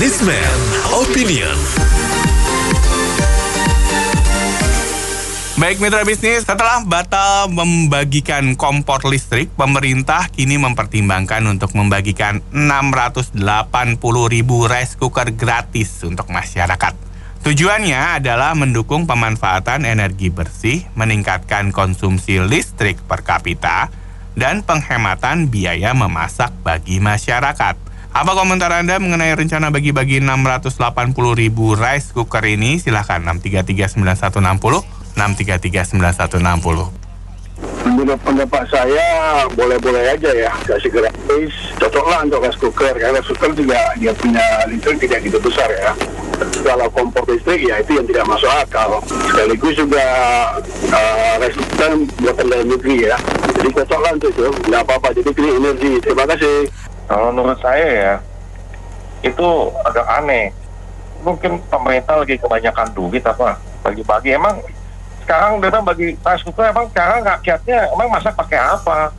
Businessman Opinion. Baik mitra bisnis, setelah batal membagikan kompor listrik, pemerintah kini mempertimbangkan untuk membagikan 680.000 rice cooker gratis untuk masyarakat. Tujuannya adalah mendukung pemanfaatan energi bersih, meningkatkan konsumsi listrik per kapita, dan penghematan biaya memasak bagi masyarakat. Apa komentar Anda mengenai rencana bagi-bagi 680.000 rice cooker ini? Silahkan 6339160, 6339160. Menurut pendapat saya boleh-boleh aja ya, kasih gratis, cocoklah untuk rice cooker. Karena rice cooker juga dia punya listrik tidak gitu besar ya. Kalau kompor listrik ya itu yang tidak masuk akal. Sekaligus juga rice cooker buatan dalam negeri ya. Jadi cocoklah untuk itu, nggak apa-apa. Jadi clean energy. Terima kasih. Kalau menurut saya ya, itu agak aneh. Mungkin pemerintah lagi kebanyakan duit apa, bagi-bagi. Emang sekarang dia bagi rice cooker, emang sekarang rakyatnya emang masak pakai apa?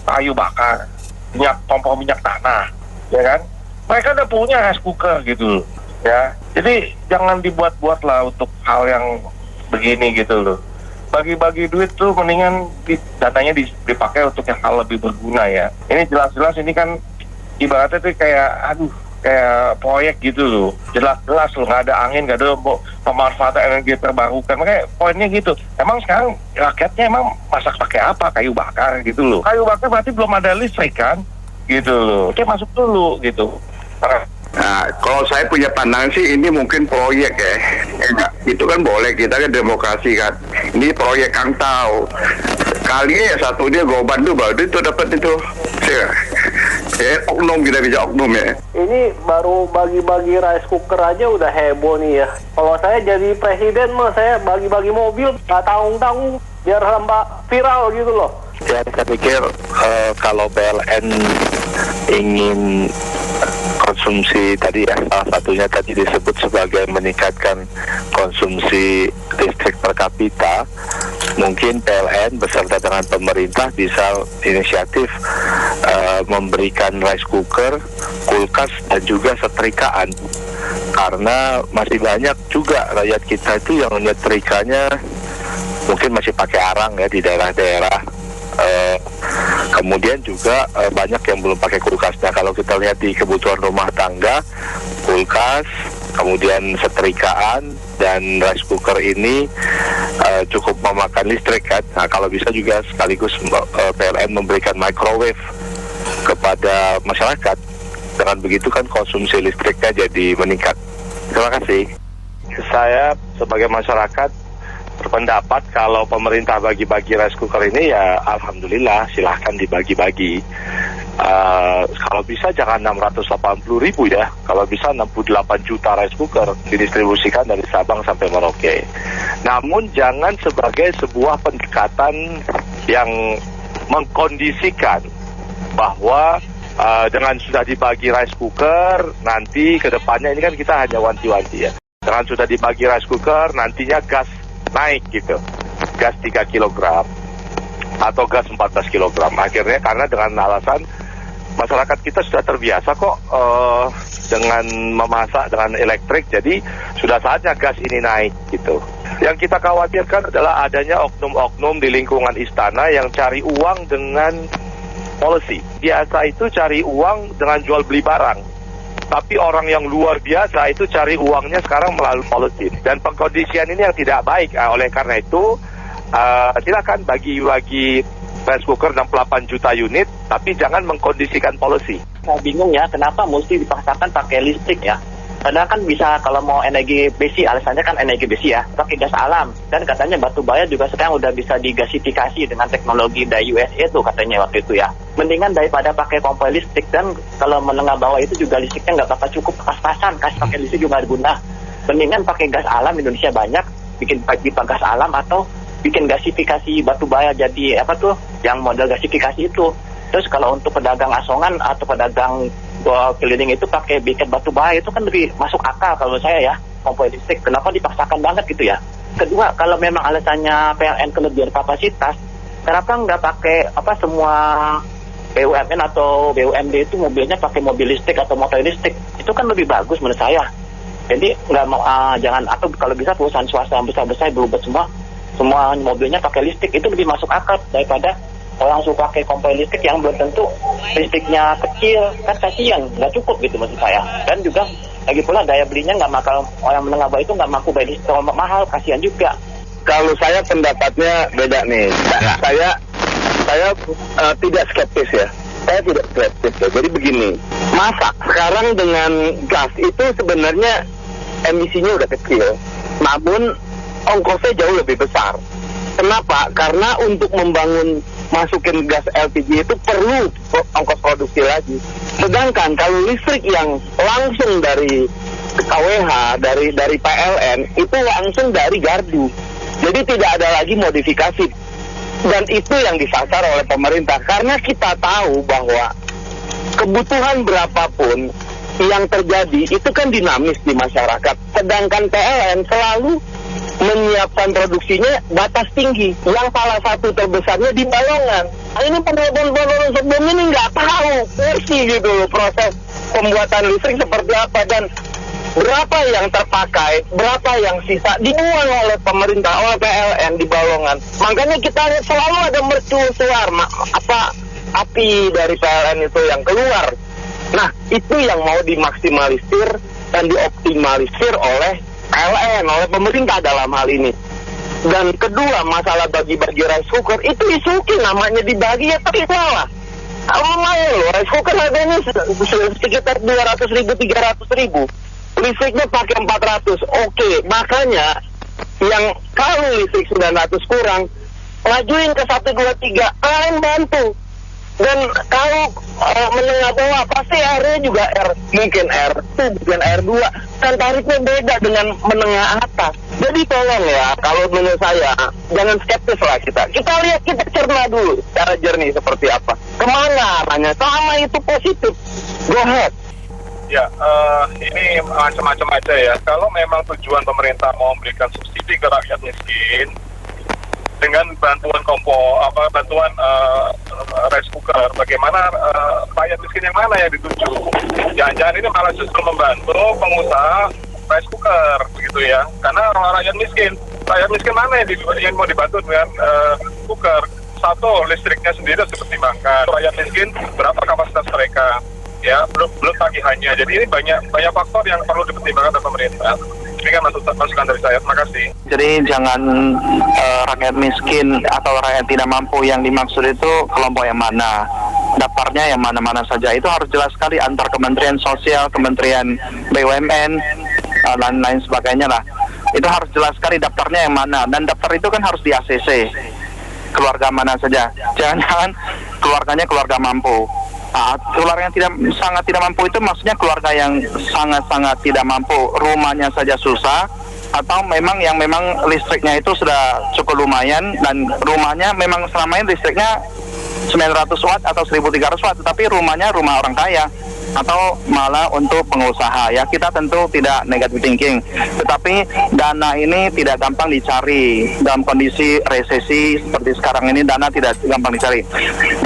Kayu bakar, kompor minyak tanah, ya kan? Mereka udah punya rice cooker gitu, ya. Jadi jangan dibuat-buat lah untuk hal yang begini gitu loh. Bagi-bagi duit tuh mendingan dananya dipakai untuk yang hal lebih berguna ya. Ini jelas-jelas ini kan ibaratnya tuh kayak proyek gitu loh. Jelas-jelas loh, nggak ada angin, nggak ada pemanfaatan energi terbarukan. Makanya poinnya gitu. Emang sekarang rakyatnya emang masak pakai apa? Kayu bakar gitu loh. Kayu bakar berarti belum ada listrik kan? Gitu loh. Oke, masuk dulu gitu. Nah, kalau saya punya pandangan sih ini mungkin proyek ya. Itu kan boleh, kita kan demokrasi kan. Ini proyek angtau. Kali ya satu dia goban tuh baru itu dapat itu. Oknum, kita bisa oknum ya. Ini baru bagi-bagi rice cooker aja udah heboh nih ya. Kalau saya jadi presiden mah saya bagi-bagi mobil nggak tanggung-tanggung biar tambah viral gitu loh. Ya, saya pikir kalau PLN ingin konsumsi tadi ya, salah satunya tadi disebut sebagai meningkatkan konsumsi listrik per kapita, mungkin PLN beserta dengan pemerintah bisa inisiatif memberikan rice cooker, kulkas, dan juga setrikaan. Karena masih banyak juga rakyat kita itu yang nyetrikanya mungkin masih pakai arang ya di daerah-daerah. Kemudian juga banyak yang belum pakai kulkas. Nah, kalau kita lihat di kebutuhan rumah tangga, kulkas, kemudian setrikaan, dan rice cooker ini cukup memakan listrik kan. Nah, kalau bisa juga sekaligus PLN memberikan microwave kepada masyarakat. Dengan begitu kan konsumsi listriknya jadi meningkat. Terima kasih. Saya sebagai masyarakat berpendapat kalau pemerintah bagi-bagi rice cooker ini ya alhamdulillah, silahkan dibagi-bagi. Kalau bisa jangan 680.000 ya, kalau bisa 68 juta rice cooker didistribusikan dari Sabang sampai Merauke. Namun jangan sebagai sebuah pendekatan yang mengkondisikan bahwa dengan sudah dibagi rice cooker, nanti ke depannya ini kan kita hanya wanti-wanti ya. Dengan sudah dibagi rice cooker, nantinya gas naik gitu, gas 3 kg atau gas 14 kg. Akhirnya karena dengan alasan masyarakat kita sudah terbiasa kok dengan memasak dengan elektrik, jadi sudah saatnya gas ini naik gitu. Yang kita khawatirkan adalah adanya oknum-oknum di lingkungan istana yang cari uang dengan policy. Biasa itu cari uang dengan jual beli barang. Tapi orang yang luar biasa itu cari uangnya sekarang melalui policy. Dan pengkondisian ini yang tidak baik. Oleh karena itu, silakan bagi-bagi rice cooker 68 juta unit, tapi jangan mengkondisikan policy. Saya bingung ya, kenapa mesti dipaksakan pakai listrik ya? Padahal kan bisa kalau mau energi besi, alasannya kan energi besi ya, pakai gas alam. Dan katanya batu bara juga sekarang udah bisa digasifikasi dengan teknologi dari USA tuh katanya waktu itu ya. Mendingan daripada pakai kompor listrik, dan kalau menengah bawah itu juga listriknya nggak bakal cukup pas-pasan, pakai listrik juga ada guna. Mendingan pakai gas alam, Indonesia banyak, bikin pipa gas alam atau bikin gasifikasi batu bara jadi apa tuh, yang model gasifikasi itu. Terus kalau untuk pedagang asongan atau pedagang keliling itu pakai bikin batu bara itu kan lebih masuk akal kalau saya ya, kompor listrik. Kenapa dipaksakan banget gitu ya? Kedua, kalau memang alasannya PLN kelebihan kapasitas, kenapa nggak pakai semua BUMN atau BUMD itu mobilnya pakai mobil listrik atau motor listrik, itu kan lebih bagus menurut saya. Jadi nggak mau jangan, atau kalau bisa perusahaan swasta yang besar-besar berubah semua mobilnya pakai listrik, itu lebih masuk akal daripada orang suka pakai kompor listrik yang belum tentu listriknya kecil, kan kasihan, nggak cukup gitu maksud saya. Dan juga lagi pula daya belinya nggak makal, orang menengah bawah itu nggak mampu bayar listrik mahal, kasihan juga. Kalau saya pendapatnya beda nih. Saya tidak skeptis ya. Saya tidak skeptis ya. Jadi begini, masa sekarang dengan gas itu sebenarnya emisinya udah kecil, namun ongkosnya jauh lebih besar. Kenapa? Karena untuk masukin gas LPG itu perlu ongkos produksi lagi. Sedangkan kalau listrik yang langsung dari KWH, dari PLN, itu langsung dari gardu. Jadi tidak ada lagi modifikasi. Dan itu yang disasar oleh pemerintah. Karena kita tahu bahwa kebutuhan berapapun yang terjadi itu kan dinamis di masyarakat. Sedangkan PLN selalu menyiapkan produksinya batas tinggi. Yang salah satu terbesarnya di Balongan. Nah, ini penerbangan sebelumnya ini nggak tahu versi gitu loh proses pembuatan listrik seperti apa, dan berapa yang terpakai, berapa yang sisa dibuang oleh pemerintah, oleh PLN di Balongan. Makanya kita lihat selalu ada mercusuar, api dari PLN itu yang keluar. Nah, itu yang mau dimaksimalisir dan dioptimalisir oleh PLN, oleh pemerintah dalam hal ini. Dan kedua, masalah bagi-bagi rice cooker, itu isuki namanya dibagi ya, tapi salah. Lumayan loh, rice cooker harganya sekitar 200.000, 300.000. Listriknya pakai 400. Oke, makanya yang kalau listrik 900 kurang, lajuin ke 123, kalian bantu. Dan kalau menengah bawah pasti R-nya juga mungkin R1, bukan R2, dan tarifnya beda dengan menengah atas. Jadi tolong ya, kalau menurut saya jangan skeptis lah kita. Kita lihat, kita cerna dulu cara jernih seperti apa. Kemana arahnya? Selama itu positif, go ahead. Ya, ini macam-macam aja ya. Kalau memang tujuan pemerintah mau memberikan subsidi ke rakyat miskin dengan bantuan bantuan rice cooker, bagaimana rakyat miskin yang mana yang dituju? Jangan-jangan ini malah justru membantu pengusaha rice cooker, begitu ya? Karena rakyat miskin mana yang mau dibantu dengan cooker? Satu, listriknya sendiri harus dipertimbangkan. Rakyat miskin berapa kapasitas mereka? Ya, belum tagihannya. Jadi ini banyak faktor yang perlu dipertimbangkan oleh pemerintah. Ini kan masukan dari saya. Terima kasih. Jadi jangan rakyat miskin atau rakyat tidak mampu yang dimaksud itu kelompok yang mana. Daftarnya yang mana-mana saja. Itu harus jelas sekali antar Kementerian Sosial, Kementerian BUMN, dan lain sebagainya lah. Itu harus jelas sekali daftarnya yang mana. Dan daftar itu kan harus di ACC. Keluarga mana saja. Jangan-jangan keluarganya keluarga mampu. Keluarga yang sangat tidak mampu itu maksudnya keluarga yang sangat-sangat tidak mampu, rumahnya saja susah, atau memang listriknya itu sudah cukup lumayan dan rumahnya memang selama ini listriknya 900 watt atau 1300 watt, tetapi rumahnya rumah orang kaya atau malah untuk pengusaha. Ya, kita tentu tidak negative thinking, tetapi dana ini tidak gampang dicari dalam kondisi resesi seperti sekarang ini. Dana tidak gampang dicari,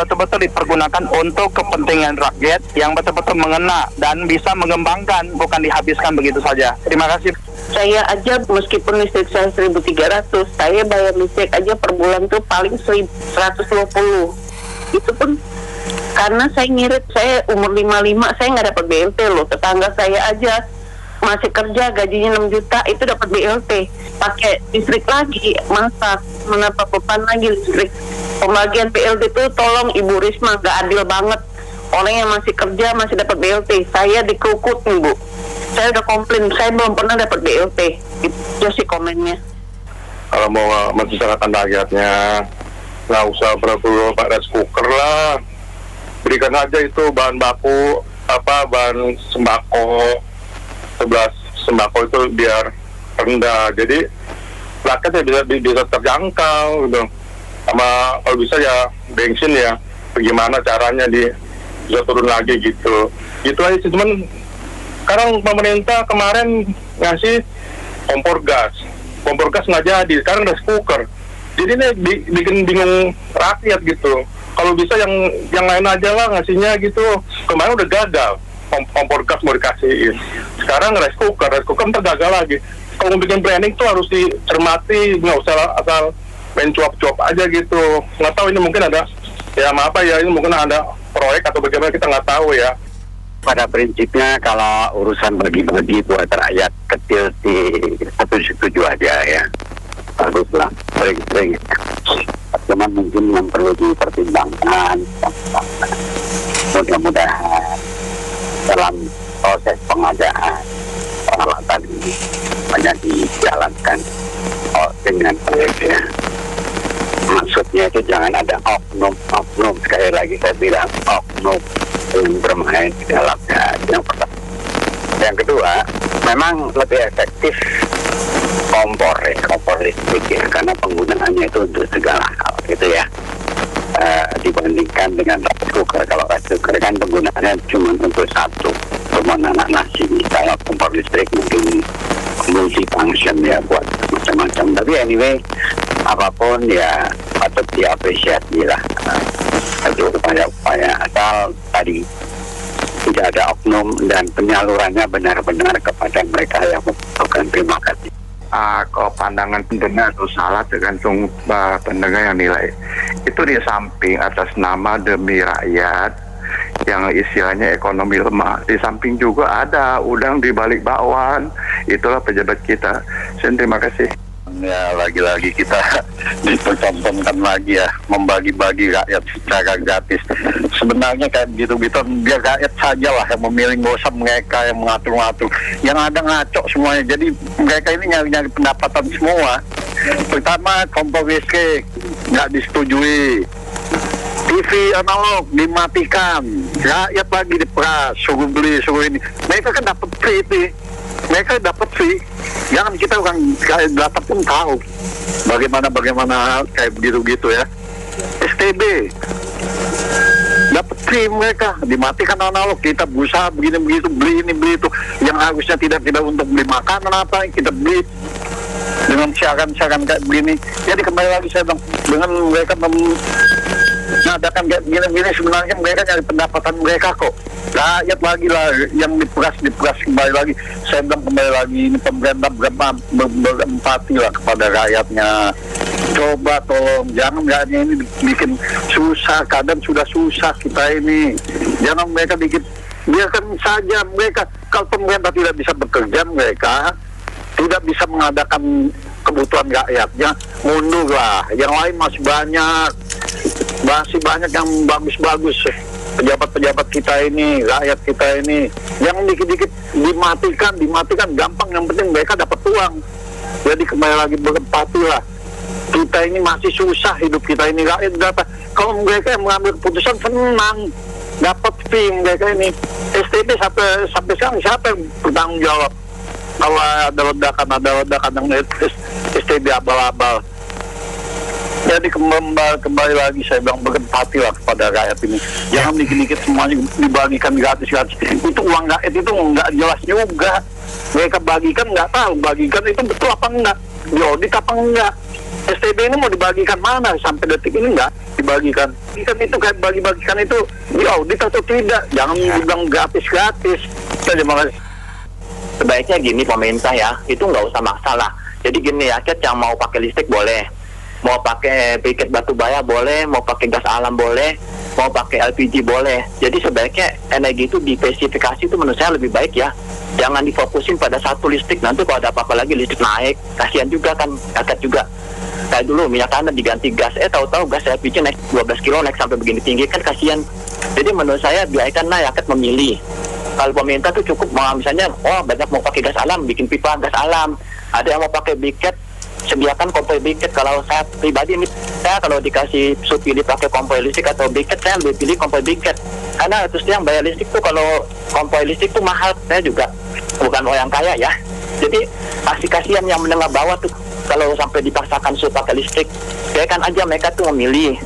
betul-betul dipergunakan untuk kepentingan rakyat yang betul-betul mengena dan bisa mengembangkan, bukan dihabiskan begitu saja. Terima kasih. Saya aja meskipun listrik saya 1.300, saya bayar listrik aja per bulan tuh paling 120. Itu pun karena saya ngirit, saya umur 55, saya nggak dapat BLT loh. Tetangga saya aja masih kerja, gajinya 6 juta, itu dapat BLT. Pakai listrik lagi, masak, menambah beban lagi listrik. Pembagian BLT itu tolong Ibu Risma, nggak adil banget. Orang yang masih kerja masih dapat BLT, saya dikerukut nih Bu. Saya udah komplain, saya belum pernah dapat BLT. Itu sih komennya. Kalau mau mensesalkan rakyatnya, nggak usah perlu Pak rice cooker lah. Berikan aja itu bahan baku, bahan sembako, 11 sembako itu biar rendah. Jadi rakyatnya bisa terjangkau gitu. Sama kalau bisa ya bensin ya, bagaimana caranya bisa turun lagi gitu. Gitu aja sih. Cuman sekarang pemerintah kemarin ngasih kompor gas nggak jadi, sekarang rice cooker. Jadi ini bikin bingung rakyat gitu. Kalau bisa yang lain aja lah ngasihnya gitu. Kemarin udah gagal, kompor gas mau dikasihin. Sekarang rice cooker ntar gagal lagi. Kalau mau bikin planning tuh harus dicermati, nggak usah asal main cuap-cuap aja gitu. Nggak tahu ini mungkin ada, ya maaf ya, ini mungkin ada proyek atau bagaimana, kita nggak tahu ya. Pada prinsipnya kalau urusan bagi-bagi buat rakyat kecil sih setuju aja ya, baguslah, sering-sering. Cuman mungkin yang perlu dipertimbangkan, mudah-mudahan dalam proses pengadaan peralatan ini banyak dijalankan dengan baik ya. Maksudnya itu jangan ada oknum, sekali lagi saya bilang oknum yang bermain di dalamnya. Yang pertama. Yang kedua, memang lebih efektif kompor listrik ya, karena penggunaannya itu untuk segala hal gitu ya, dibandingkan dengan rice cooker. Kalau rice cooker kan penggunaannya cuma untuk satu, memasak nasi. Kalau kompor listrik mungkin multi-function ya, buat macam-macam. Tapi anyway, apapun ya patut diapresiasi lah. Itu upaya-upaya, asal tadi tidak ada oknum dan penyalurannya benar-benar kepada mereka yang membutuhkan. Terima kasih. Kalau pandangan pendengar itu salah, tergantung pendengar yang nilai. Itu di samping atas nama demi rakyat yang istilahnya ekonomi lemah, di samping juga ada udang di balik bakwan. Itulah pejabat kita. Terima kasih. Ya, lagi-lagi kita dipertontonkan lagi ya, membagi-bagi rakyat secara gratis. Sebenarnya kayak begitu-gitu, biar rakyat saja lah yang memilih, nggak usah mereka yang mengatur-ngatur. Yang ada ngaco semuanya, jadi mereka ini nyari-nyari pendapatan semua. Pertama, kompor listrik nggak disetujui, TV analog dimatikan, rakyat lagi diperas, suruh beli, suruh ini. Mereka kan dapat free itu. Mereka dapat free. Jangan kita orang dapat pun tahu bagaimana kayak begitu ya. STB dapat free, mereka dimatikan analog, kita berusaha begini begitu, beli ini beli itu, yang harusnya tidak untuk beli makanan apa kita beli dengan syarat-syarat kayak begini. Jadi kembali lagi saya bilang, dengan mereka mengadakan kayak begini sebenarnya mereka nyari pendapatan mereka kok. Rakyat lagi lah yang diperas kembali lagi. Saya bilang kembali lagi, ini pemerintah berempati lah kepada rakyatnya. Coba tolong, jangan rakyatnya ini bikin susah, kadang sudah susah kita ini. Jangan mereka biarkan saja mereka. Kalau pemerintah tidak bisa bekerja, mereka tidak bisa mengadakan kebutuhan rakyatnya, mundur lah. Yang lain masih banyak yang bagus-bagus. Pejabat-pejabat kita ini, rakyat kita ini, yang dikit-dikit dimatikan gampang, yang penting mereka dapat uang. Jadi kembali lagi berempati lah. Kita ini masih susah hidup kita ini, rakyat dapat. Kalau mereka yang mengambil keputusan senang, dapat fee mereka ini. STB sampai sekarang siapa yang bertanggung jawab? Kalau ada ledakan yang STB abal-abal. Jadi kembali lagi saya bilang, berempati lah kepada rakyat ini. Jangan dikit-dikit semuanya dibagikan gratis. Itu uang rakyat itu nggak jelas juga. Mereka bagikan nggak tahu, bagikan itu betul apa enggak, diaudit apa enggak. STB ini mau dibagikan mana sampai detik ini nggak dibagikan. Itu kayak bagi-bagikan itu diaudit atau tidak. Jangan dibilang gratis. Terima kasih. Sebaiknya gini pemerintah ya, itu nggak usah maksa lah. Jadi gini ya, yang mau pakai listrik boleh, mau pakai briket batu bara boleh, mau pakai gas alam boleh, mau pakai LPG boleh. Jadi sebaiknya energi itu dispesifikasi itu menurut saya lebih baik ya. Jangan difokusin pada satu listrik, nanti kalau ada apa-apa lagi listrik naik, kasihan juga kan, rakyat juga. Kayak dulu minyak tanah diganti gas, tahu-tahu gas LPG naik 12 kilo, naik sampai begini tinggi, kan kasihan. Jadi menurut saya biarkanlah rakyat memilih. Kalau pemerintah tuh cukup misalnya, banyak mau pakai gas alam, bikin pipa gas alam. Ada yang mau pakai briket, sediakan kompor briket. Kalau saya pribadi, saya kalau dikasih pilih pakai kompor listrik atau briket, saya lebih pilih kompor briket. Karena terus yang bayar listrik tuh kalau kompor listrik tuh mahal. Saya juga bukan orang kaya ya. Jadi kasihan yang menengah bawah tuh kalau sampai dipaksakan suruh pakai listrik. Biarkan aja mereka tuh memilih.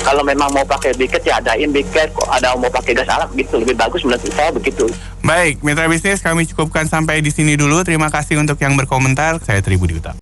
Kalau memang mau pakai briket ya adain briket. Kok ada mau pakai gas alam gitu, lebih bagus menurut saya begitu. Baik, Mitra Bisnis, kami cukupkan sampai di sini dulu. Terima kasih untuk yang berkomentar. Saya Tri Budi Utama.